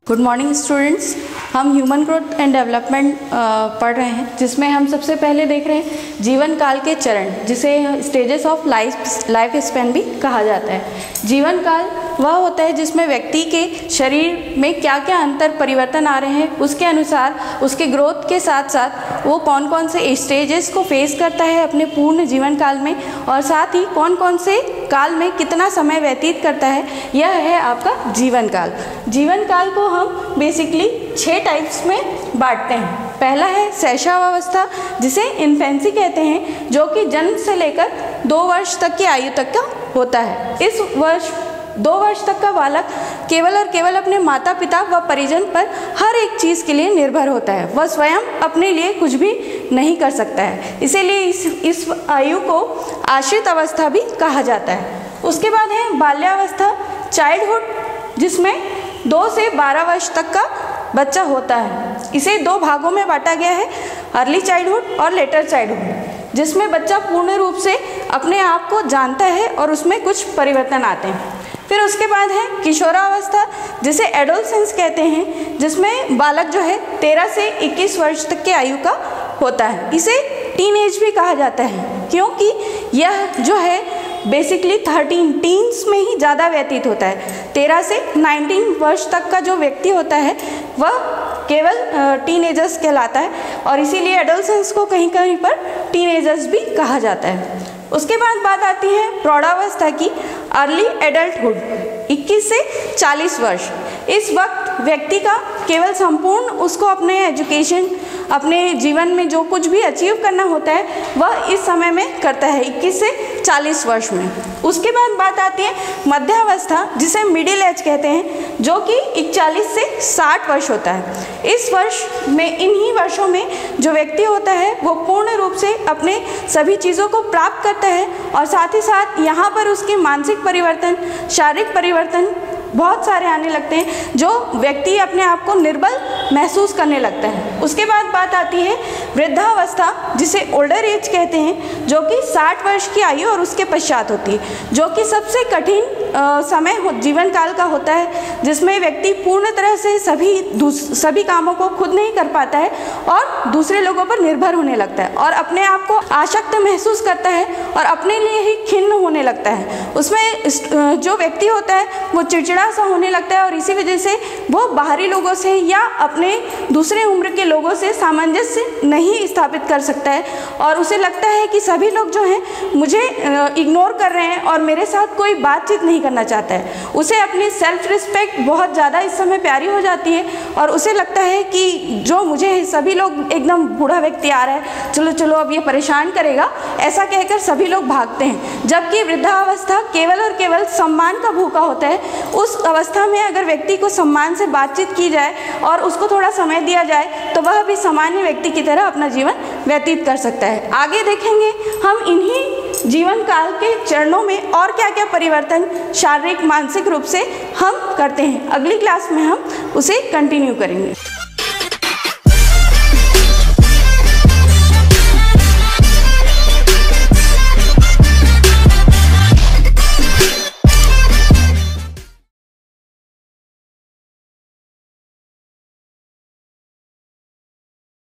Good morning students. हम human growth and development पढ़ रहे हैं, जिसमें हम सबसे पहले देख रहे हैं जीवन काल के चरण, जिसे स्टेजेस ऑफ लाइफ स्पैन भी कहा जाता है। जीवन काल वह होता है जिसमें व्यक्ति के शरीर में क्या क्या अंतर परिवर्तन आ रहे हैं, उसके अनुसार उसके ग्रोथ के साथ साथ वो कौन कौन से स्टेजेस को फेस करता है अपने पूर्ण जीवन काल में, और साथ ही कौन कौन से काल में कितना समय व्यतीत करता है, यह है आपका जीवन काल। जीवन काल को हम बेसिकली 6 टाइप्स में बांटते हैं। पहला है शैशवावस्था, जिसे इन्फेंसी कहते हैं, जो कि जन्म से लेकर 2 वर्ष तक की आयु तक का होता है। इस 2 वर्ष तक का बालक केवल और केवल अपने माता पिता व परिजन पर हर एक चीज़ के लिए निर्भर होता है। वह स्वयं अपने लिए कुछ भी नहीं कर सकता है, इसीलिए इस आयु को आश्रित अवस्था भी कहा जाता है। उसके बाद है बाल्यावस्था, चाइल्डहुड, जिसमें 2 से 12 वर्ष तक का बच्चा होता है। इसे 2 भागों में बांटा गया है, अर्ली चाइल्डहुड और लेटर चाइल्डहुड, जिसमें बच्चा पूर्ण रूप से अपने आप को जानता है और उसमें कुछ परिवर्तन आते हैं। फिर उसके बाद है किशोरावस्था, जिसे एडोलसेंस कहते हैं, जिसमें बालक जो है 13 से 21 वर्ष तक के आयु का होता है। इसे टीन एज भी कहा जाता है, क्योंकि यह जो है बेसिकली 13 टीन्स में ही ज़्यादा व्यतीत होता है। 13 से 19 वर्ष तक का जो व्यक्ति होता है वह केवल टीनेजर्स कहलाता है, और इसीलिए एडोलसेंस को कहीं कहीं पर टीनेजर्स भी कहा जाता है। उसके बाद बात आती है प्रौढ़ावस्था की, अर्ली एडल्टहुड, 21 से 40 वर्ष। इस वक्त व्यक्ति का केवल संपूर्ण उसको अपने एजुकेशन, अपने जीवन में जो कुछ भी अचीव करना होता है वह इस समय में करता है, 21 से 40 वर्ष में। उसके बाद बात आती है मध्यावस्था, जिसे मिडिल एज कहते हैं, जो कि 41 से 60 वर्ष होता है। इस वर्ष में, इन्हीं वर्षों में जो व्यक्ति होता है वो पूर्ण रूप से अपने सभी चीज़ों को प्राप्त करता है, और साथ ही साथ यहाँ पर उसके मानसिक परिवर्तन, शारीरिक परिवर्तन बहुत सारे आने लगते हैं, जो व्यक्ति अपने आप को निर्बल महसूस करने लगता है। उसके बाद बात आती है वृद्धावस्था, जिसे ओल्डर एज कहते हैं, जो कि 60 वर्ष की आयु और उसके पश्चात होती है, जो कि सबसे कठिन समय जीवन काल का होता है, जिसमें व्यक्ति पूर्ण तरह से सभी कामों को खुद नहीं कर पाता है और दूसरे लोगों पर निर्भर होने लगता है, और अपने आप को आसक्त महसूस करता है और अपने लिए ही खिन्न होने लगता है। उसमें जो व्यक्ति होता है वो चिड़चिड़ा सा होने लगता है, और इसी वजह से वो बाहरी लोगों से या अपने दूसरे उम्र के लोगों से सामंजस्य नहीं स्थापित कर सकता है, और उसे लगता है कि सभी लोग जो हैं मुझे इग्नोर कर रहे हैं और मेरे साथ कोई बातचीत नहीं करना चाहता है। उसे अपनी सेल्फ रिस्पेक्ट बहुत ज़्यादा इस समय प्यारी हो जाती है, और उसे लगता है कि जो मुझे सभी लोग, एकदम बूढ़ा व्यक्ति आ रहा है, चलो चलो अब ये परेशान करेगा, ऐसा कहकर सभी लोग भागते हैं। जबकि वृद्धावस्था केवल और केवल सम्मान का भूखा होता है। उस अवस्था में अगर व्यक्ति को सम्मान से बातचीत की जाए और उसको थोड़ा समय दिया जाए तो वह भी सामान्य व्यक्ति की तरह अपना जीवन व्यतीत कर सकता है। आगे देखेंगे हम इन्हीं जीवन काल के चरणों में और क्या क्या परिवर्तन शारीरिक मानसिक रूप से हम करते हैं। अगली क्लास में हम उसे कंटिन्यू करेंगे।